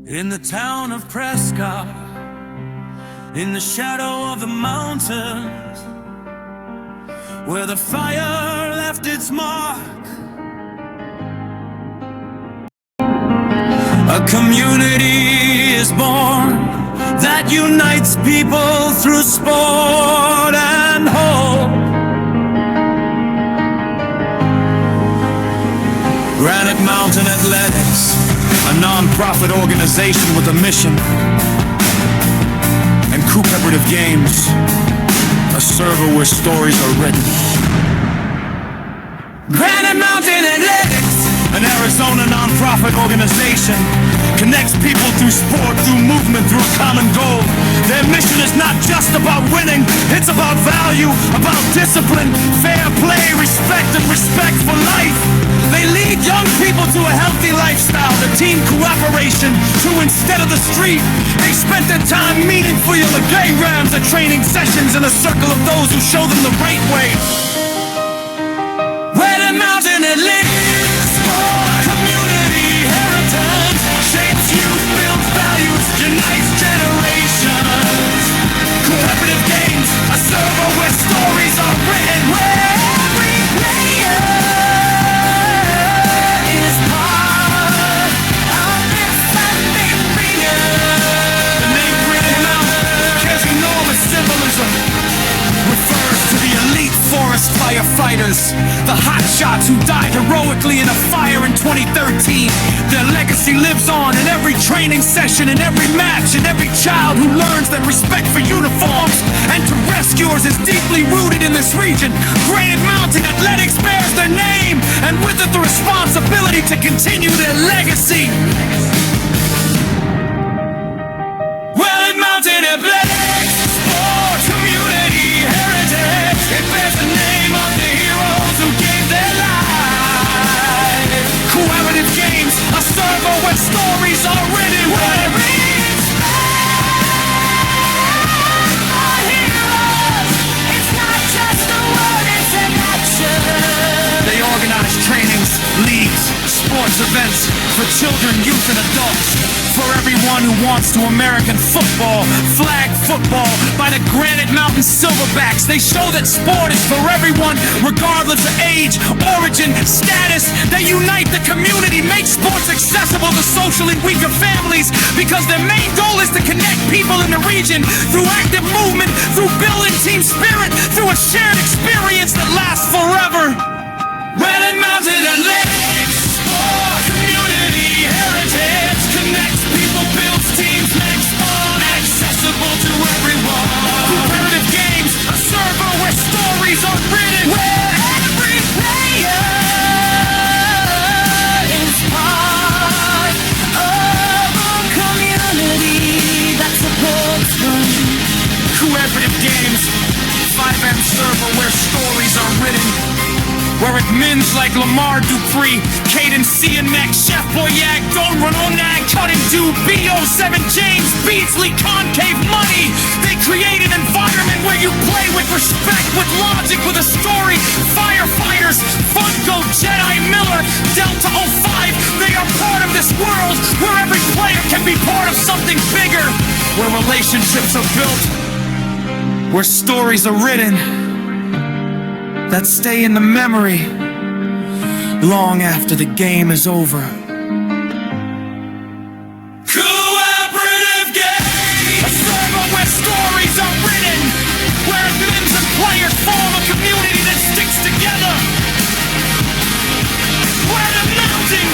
In the town of Prescott, in the shadow of the mountains, where the fire left its mark, a community is born that unites people through sport and hope. Granite Mountain Athletics, a non-profit organization with a mission, and Cooperative Games, a server where stories are written. Granite Mountain Athletics, an Arizona non-profit organization, connects people through sport, through movement, through a common goal. Their mission is not just about winning, it's about value, about discipline, fair play, respect, and respect for life. They lead young people to a healthy lifestyle, to team cooperation, to instead of the street, they spent their time meaningfully on the playgrounds, at training sessions, in a circle of those who show them the right way. Granite Mountain Athletics, sport, community, heritage, shapes youth, builds values, unites generations. Cooperative Games, a server where stories are written, where every player is part of this Sunday bringer. The name Granite Mountain carries enormous symbolism, refers to the elite forest firefighters, the hotshots who died heroically in a fire in 2013. Their legacy lives on in every training session, in every match, in every child who learns that respect for uniforms and to rescuers is deeply rooted in this region. Granite Mountain Athletics bears their name, and with it the responsibility to continue their legacy. Granite Mountain Athletics, sport, community, heritage, it bears the name of the heroes who gave their lives. Cooperative Games, a server where stories are written, where every they organize trainings, leagues, sports events for children, youth, and adults. For everyone who wants to American football, flag football by the Granite Mountain Silverbacks. They show that sport is for everyone, regardless of age, origin, status. They unite the community, make sports accessible to socially weaker families, because their main goal is to connect people in the region through active movement, through building team spirit, through a shared experience that lasts forever. Granite Mountain Athletics, sport, community, heritage, connects people, builds teams, makes fun accessible to everyone. Cooperative Games, a server where stories are written, where every player is part of a community that supports them. Cooperative Games, Fivem server where stories are written, where admins like Lamar Dupree, Caden Cianek, Chef Boyag, Don Renonag, Cutting Dude, B07, James Beasley, Concave Money. They create an environment where you play with respect, with logic, with a story. Firefighters, Funko, Jedi Miller, Delta 05, they are part of this world where every player can be part of something bigger, where relationships are built, where stories are written that stay in the memory long after the game is over. Cooperative Games, a server where stories are written, where admins and players form a community that sticks together, where the mountain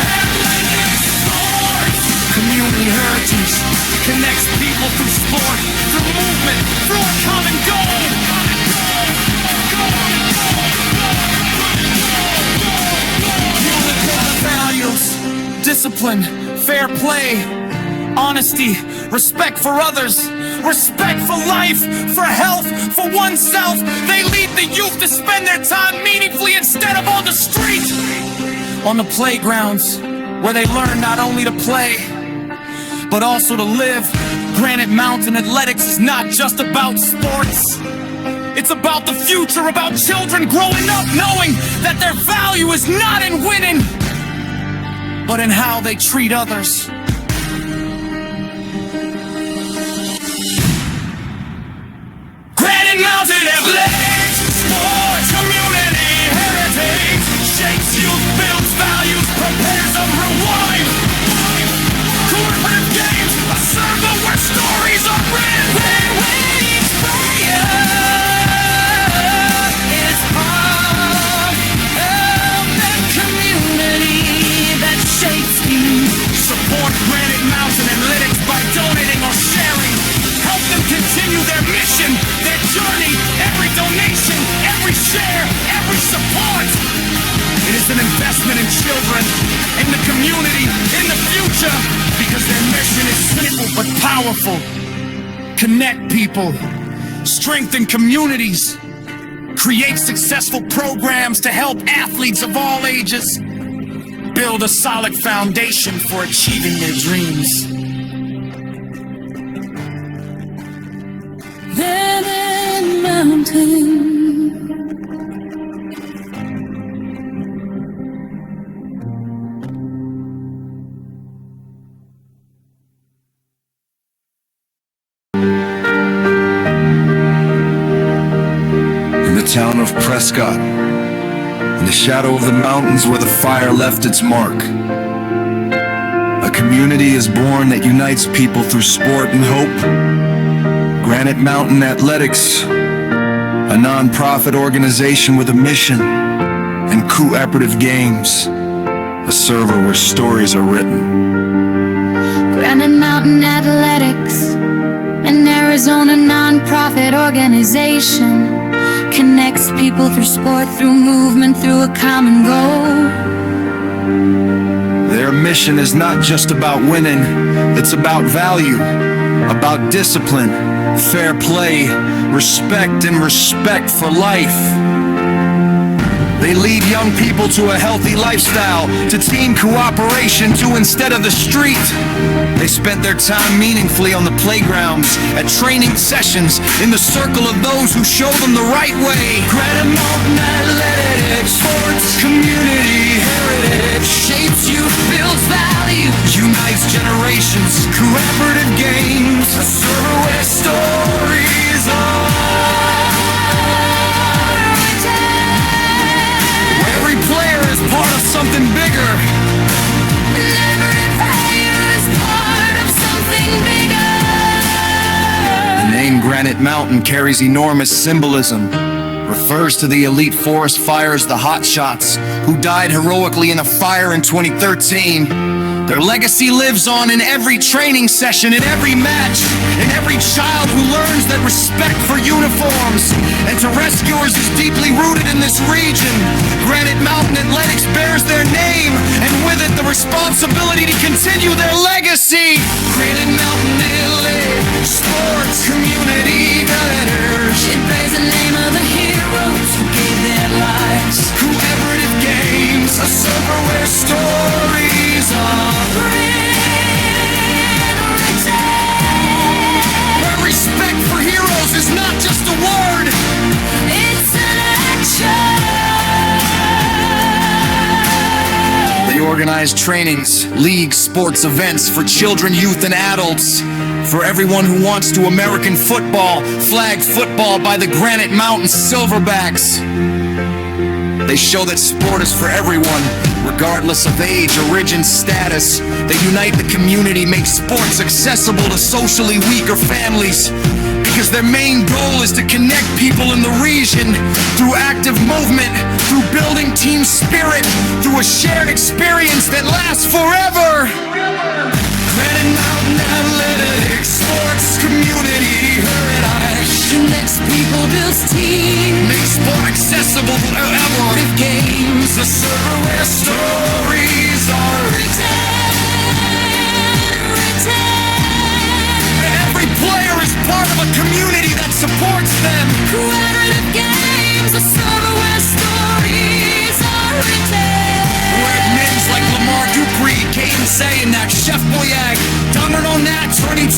Athletics, sports, community heritage connects people through sport, through movement, through a common goal. Discipline, fair play, honesty, respect for others, respect for life, for health, for oneself. They lead the youth to spend their time meaningfully instead of on the street. On the playgrounds, where they learn not only to play, but also to live. Granite Mountain Athletics is not just about sports. It's about the future, about children growing up knowing that their value is not in winning, but in how they treat others. Granite Mountain Athletics, sports, community, heritage, shapes youth, builds values, prepares them for life. Cooperative games, a circle where stories are written. Where we inspire is part of the community that shapes you. Support Granite Mountain Athletics by donating or sharing. Help them continue their mission, their journey. Every donation, every share, every support. It is an investment in children, in the community, in the future, because their mission is simple but powerful. Connect people, strengthen communities, create successful programs to help athletes of all ages build a solid foundation for achieving their dreams. Granite Mountain. In the town of Prescott, in the shadow of the mountains where the fire left its mark, a community is born that unites people through sport and hope. Granite Mountain Athletics, a non-profit organization with a mission, and Cooperative Games, a server where stories are written. Granite Mountain Athletics, an Arizona non-profit organization, connects people through sport, through movement, through a common goal. Their mission is not just about winning, it's about value, about discipline, fair play, respect, and respect for life. They lead young people to a healthy lifestyle, to team cooperation, to instead of the street. They spent their time meaningfully on the playgrounds, at training sessions, in the circle of those who show them the right way. Granite Mountain Athletics, sports, community, heritage, shapes youth, builds value, unites generations. Cooperative Games, a server where stories are. Every player is part of something bigger. Every player is part of something bigger. The name Granite Mountain carries enormous symbolism. Refers to the elite forest fires, the hotshots, who died heroically in a fire in 2013. Their legacy lives on in every training session, in every match, in every child who learns that respect for uniforms and to rescuers is deeply rooted in this region. Granite Mountain Athletics bears their name, and with it the responsibility to continue their legacy. Granite Mountain Athletics, sports, community, letters. It bears the name of the heroes who gave their lives. Cooperative Games, a server where stories are Written. where respect for heroes is not just a word, It's an action. They organize trainings, leagues, sports events for children, youth, and adults. For everyone who wants to American football, flag football by the Granite Mountain Silverbacks. They show that sport is for everyone, regardless of age, origin, status. They unite the community, make sports accessible to socially weaker families. Because their main goal is to connect people in the region through active movement, through building team spirit, through a shared experience that lasts forever. Granite Mountain Athletics, sports, community, heritage, Connects people, builds teams. make sport accessible forever. Cooperative Games, The server where stories are written. Every player is part of a community that supports them. Cooperative Games, a server where stories are written. Where names like Lamar Dupree, Caden Sayanak, Chef Boyag, Domino Nat 22,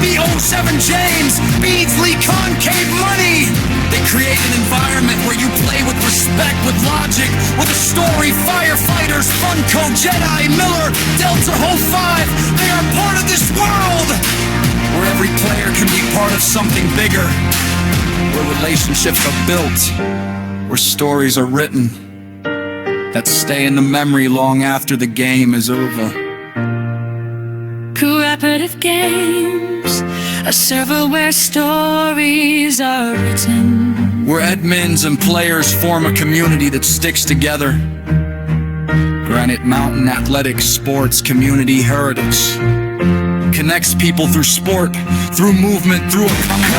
B07 James, Beads Lee Concave Money. They create an environment where you play with respect, with logic with a story. Firefighters, Funko, Jedi, Miller, Delta, Ho 5. They are part of this world where every player can be part of something bigger, where relationships are built, where stories are written that stay in the memory long after the game is over. Cooperative games, a server where stories are written, where admins and players form a community that sticks together. Granite Mountain Athletics Sports Community Heritage connects people through sport, through movement, through a common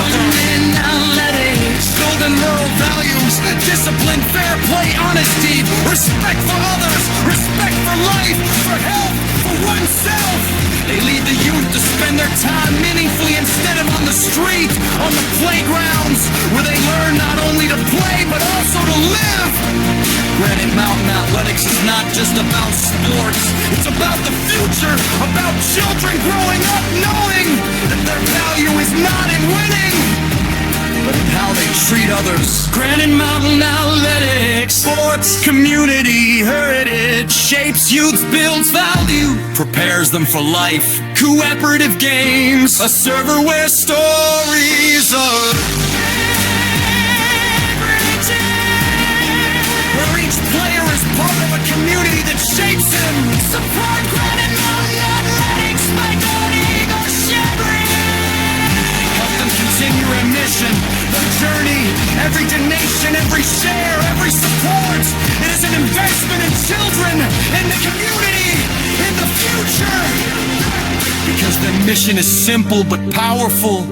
building moral values, discipline, fair play, honesty, respect for others, respect for life, for health, for oneself. They lead the youth to spend their time meaningfully instead of on the street, on the playgrounds, where they learn not only to play but also to live. Granite Mountain Athletics is not just about sports, it's about the future, about children growing up knowing that their value is not in winning, but in how they treat others. Granite Mountain Athletics, sports, community, heritage, shapes youth, builds value, prepares them for life. Cooperative games, a server where stories are where each player is part of a community that shapes him. Support Granite Mountain Athletics by donating or sharing. Help them continue their mission, their journey. Every donation, every share, every support, it is an investment in children, in the community, in the future. Because their mission is simple but powerful.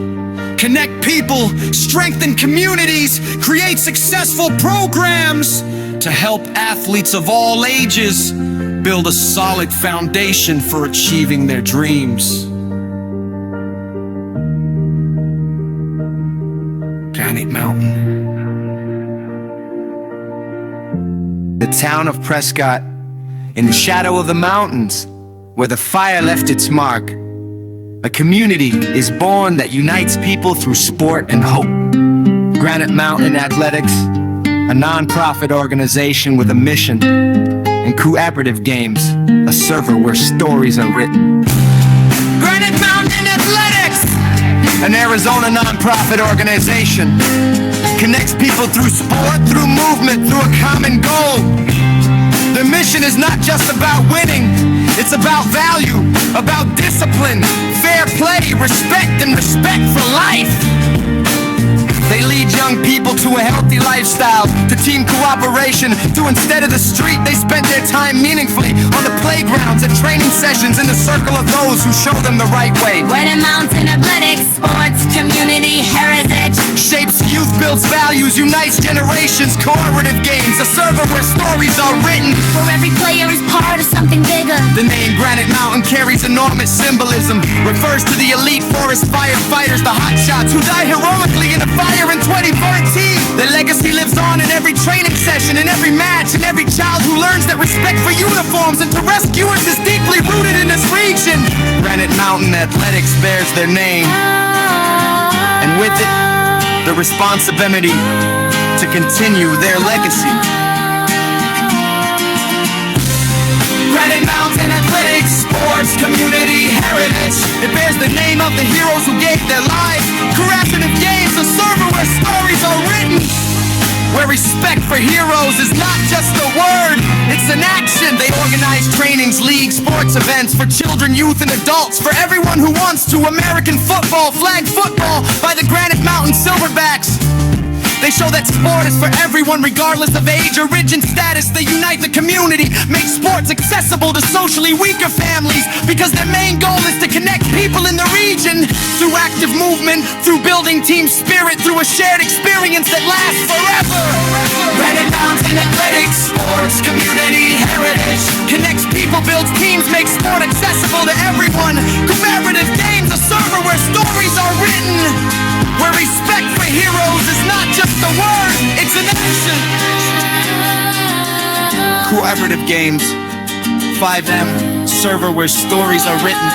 Connect people, strengthen communities, create successful programs to help athletes of all ages build a solid foundation for achieving their dreams. Granite Mountain. The town of Prescott, in the shadow of the mountains, where the fire left its mark, a community is born that unites people through sport and hope. Granite Mountain Athletics, a non-profit organization with a mission, and Cooperative Games, a server where stories are written. Granite Mountain Athletics, An Arizona non-profit organization, connects people through sport, through movement, through a common goal. Their mission is not just about winning, it's about value, about discipline, fair play, respect, and respect for life. They lead young people to a healthy lifestyle, to team cooperation, to instead of the street, they spend their time meaningfully on the playgrounds and training sessions in the circle of those who show them the right way. Granite Mountain Athletics, sports, community, heritage, Shapes youth, builds values, unites generations. Cooperative Games, a server where stories are written. where every player is part of something bigger. The name Granite Mountain carries enormous symbolism. Refers to the elite forest firefighters, the hotshots who died heroically in a fire in 2013. Their legacy lives on in every training session, in every match, in every child who learns that respect for uniforms and to rescuers is deeply rooted in this region. Granite Mountain Athletics bears their name, and with it, the responsibility to continue their legacy. Granite Mountain Athletics, sports, community, heritage. It bears the name of the heroes who gave their lives. Cooperative Games, a server where stories are written, where respect for heroes is not just a word, it's an action. They organize trainings, leagues, sports events for children, youth, and adults, for everyone who wants to. American football, flag football by the Granite Mountain Silverbacks. They show that sport is for everyone regardless of age, origin, status. They unite the community, make sports accessible to socially weaker families, because their main goal is to connect people in the region through active movement, through building team spirit, through a shared experience that lasts forever. Granite Mountain Athletics, sports, community, heritage, connects people, builds teams, makes sport accessible to everyone. Cooperative Games, a server where stories are written, where respect for heroes is not just a word, it's an action. Cooperative Games, Fivem, server where stories are written,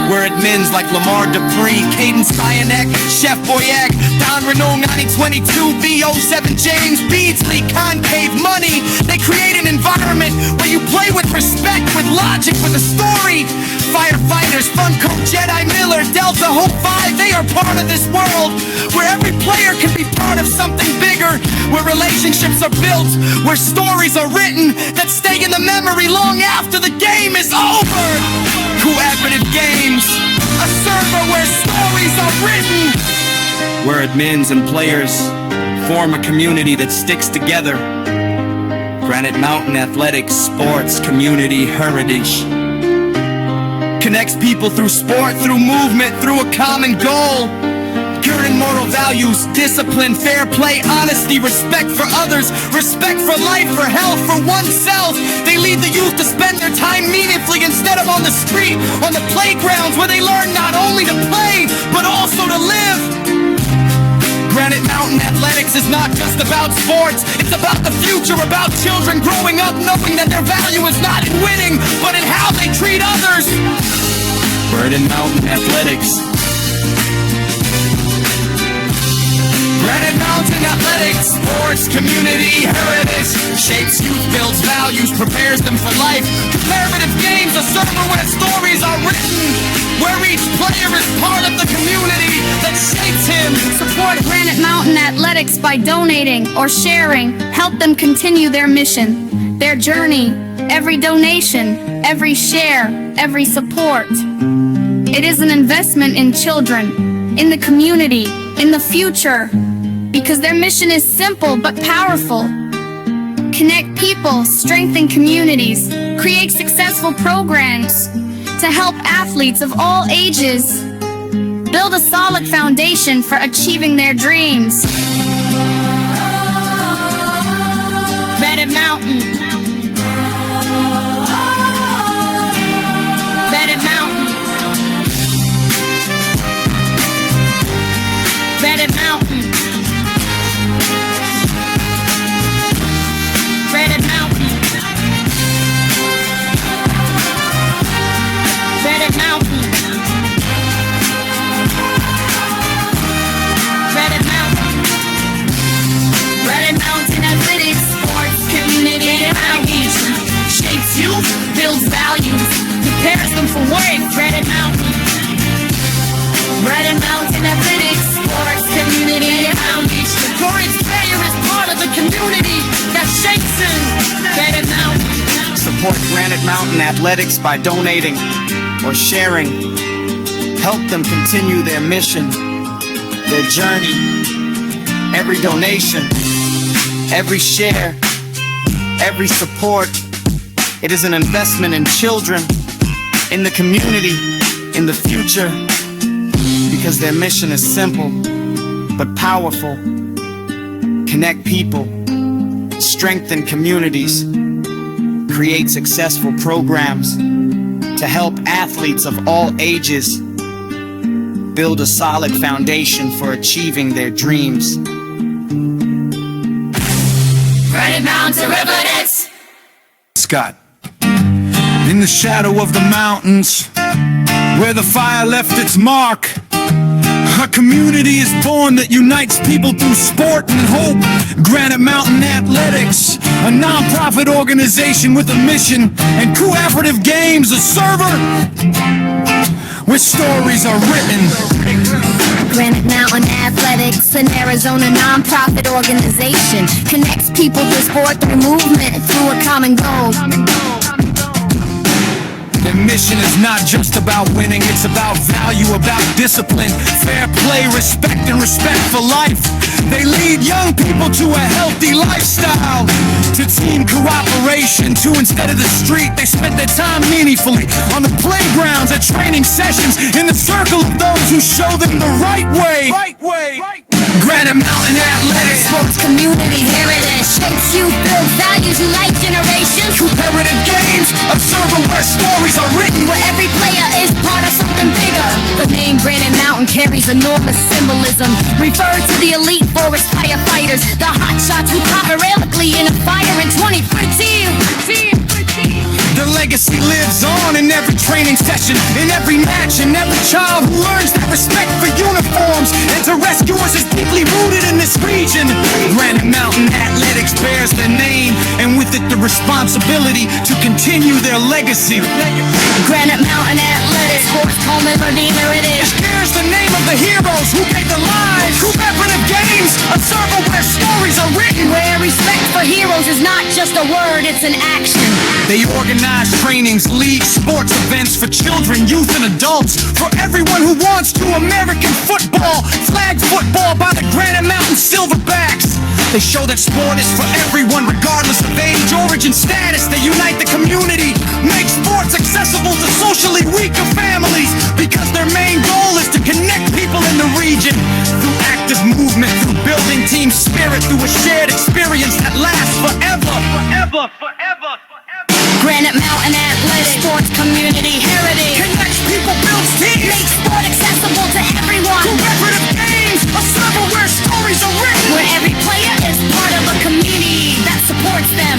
where admins like Lamar Dupree, Caden Cyanek, Chef Boyack, Don Renault 9022, VO7 James, Beardsley, Concave Money, logic with a story. Firefighters, Fun Coach Jedi Miller, Delta Hope 5, they are part of this world where every player can be part of something bigger, where relationships are built, where stories are written that stay in the memory long after the game is over. Cooperative Games, a server where stories are written, where admins and players form a community that sticks together. Granite Mountain Athletics Sports Community Heritage connects people through sport, through movement, through a common goal. Pure and moral values, discipline, fair play, honesty, respect for others, respect for life, for health, for oneself. They lead the youth to spend their time meaningfully instead of on the street, on the playgrounds where they learn not only to play, but also to live. Granite Mountain Athletics is not just about sports, it's about the future, about children growing up knowing that their value is not in winning, but in how they treat others. Granite Mountain Athletics. Granite Mountain Athletics, sports, community, heritage, shapes youth, builds values, prepares them for life. Cooperative Games, a server where stories are written, where each player is part of the community that shapes him. Support Granite Mountain Athletics by donating or sharing. Help them continue their mission, their journey. Every donation, every share, every support. It is an investment in children, in the community, in the future. Because their mission is simple but powerful. Connect people, strengthen communities, create successful programs to help athletes of all ages build a solid foundation for achieving their dreams. Granite Mountain. Granite Mountain. Granite Mountain. Granite Mountain. Granite Mountain. Granite Mountain. Granite Mountain Athletics, sports, community, and outreach. Shapes youth, builds values, prepares them for work. Granite Mountain. Granite Mountain Athletics, sports, community, and outreach. The glorious player is part of the community that shapes him. Granite Mountain. Support Granite Mountain Athletics by donating or sharing. Help them continue their mission, their journey. Every donation, every share, every support. It is an investment in children, in the community, in the future. Because their mission is simple but powerful. Connect people, strengthen communities, create successful programs to help athletes of all ages build a solid foundation for achieving their dreams. Granite Mountain Athletics. Scott. In the shadow of the mountains, where the fire left its mark, a community is born that unites people through sport and hope. Granite Mountain Athletics, a non-profit organization with a mission, and Cooperative Games, a server where stories are written. Granite Mountain Athletics, an Arizona non-profit organization, connects people through sport, through movement, through a common goal. Their mission is not just about winning, it's about value, about discipline, fair play, respect, and respect for life. They lead young people to a healthy lifestyle, to team cooperation, to instead of the street, they spend their time meaningfully on the playgrounds, at training sessions, in the circle of those who show them the right way. Granite Mountain Athletics, Sports, community, heritage, shapes youth, build values, unite generations. Cooperative Games, a server where stories are written, Where every player is part of something bigger. The name Granite Mountain carries enormous symbolism. Referred to the elite forest firefighters, the hot shots who caught heroically in a fire in 2014. their legacy lives on in every training session, in every match, in every child who learns that respect for uniforms and to rescue us is deeply rooted in this region. Granite Mountain Athletics bears their name, and with it the responsibility to continue their legacy. Granite Mountain Athletics, sports community heritage. Here's the name of the heroes who gave their lives. Cooperative games, a circle where stories are written. Where respect for heroes is not just a word, it's an action. They organize trainings, leagues, sports events for children, youth, and adults. For everyone who wants to American football, flag football by the Granite Mountain Silverbacks. They show that sport is for everyone, regardless of age, origin, status. They unite the community, make sports accessible to socially weaker families, because their main goal is to connect people in the region through active movement, through building team spirit, through a shared experience that lasts forever. Forever, forever, forever. Granite Mountain Athletics, sports community heritage. Connects people, builds teams, Make sport accessible to everyone. cooperative games, a server where stories are written. Where every player is part of a community that supports them.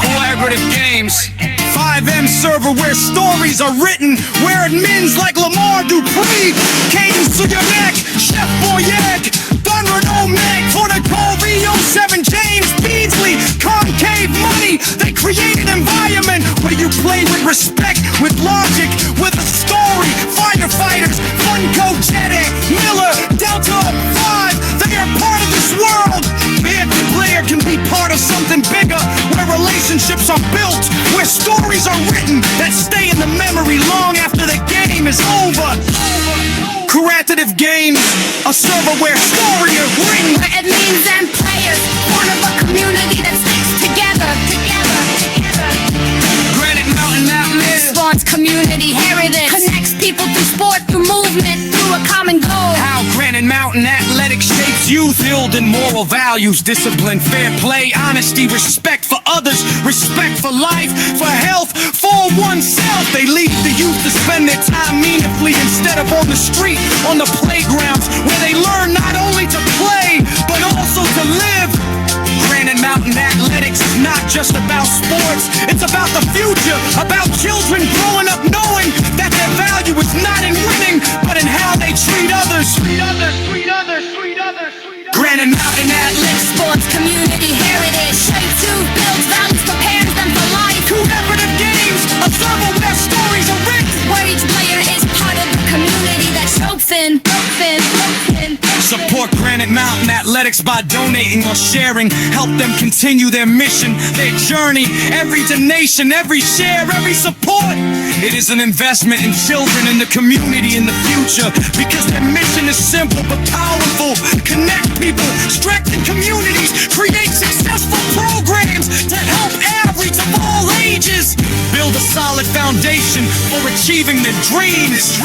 Collaborative games, Fivem server where stories are written, where admins like Lamar Dupree, Caden Suyanek, Chef Boyeg, Don Renault Meg, Fortico, Rio 7, James Beasley, Concave Money. They create an environment where you play with respect, with logic, with a story. Firefighters, Funko, Jedi, Miller, Delta 5, they are part of this world. Every player can be part of something bigger, where relationships are built, where stories are written that stay in the memory long after the game is over. Cooperative games, a server where story is written. Where admins and players, part of a community that sticks together. Granite Mountain Athletics, Sports community heritage. Connects people through sport, through movement, through a common goal. how Granite Mountain Athletics shapes youth, building moral values, discipline, fair play, honesty, respect for others, respect for life, for health, for oneself. They lead the youth to spend their time meaningfully instead of on the street, on the playgrounds, where they learn not only to play, but also to live. Granite Mountain Athletics is not just about sports, it's about the future, about children growing up knowing that their value is not in winning, but in how they treat others. Granite Mountain Athletics, Sports community heritage. Shapes youth, builds values, prepares them for life. cooperative games, a server where stories are written. Where each player is part of the community that soaks in. Support Granite Mountain Athletics by donating or sharing. Help them continue their mission, their journey. Every donation, every share, every support. It is an investment in children, in the community, in the future. Because their mission is simple but powerful. Connect people, strengthen communities, create successful programs to help athletes of all ages build a solid foundation for achieving their dreams.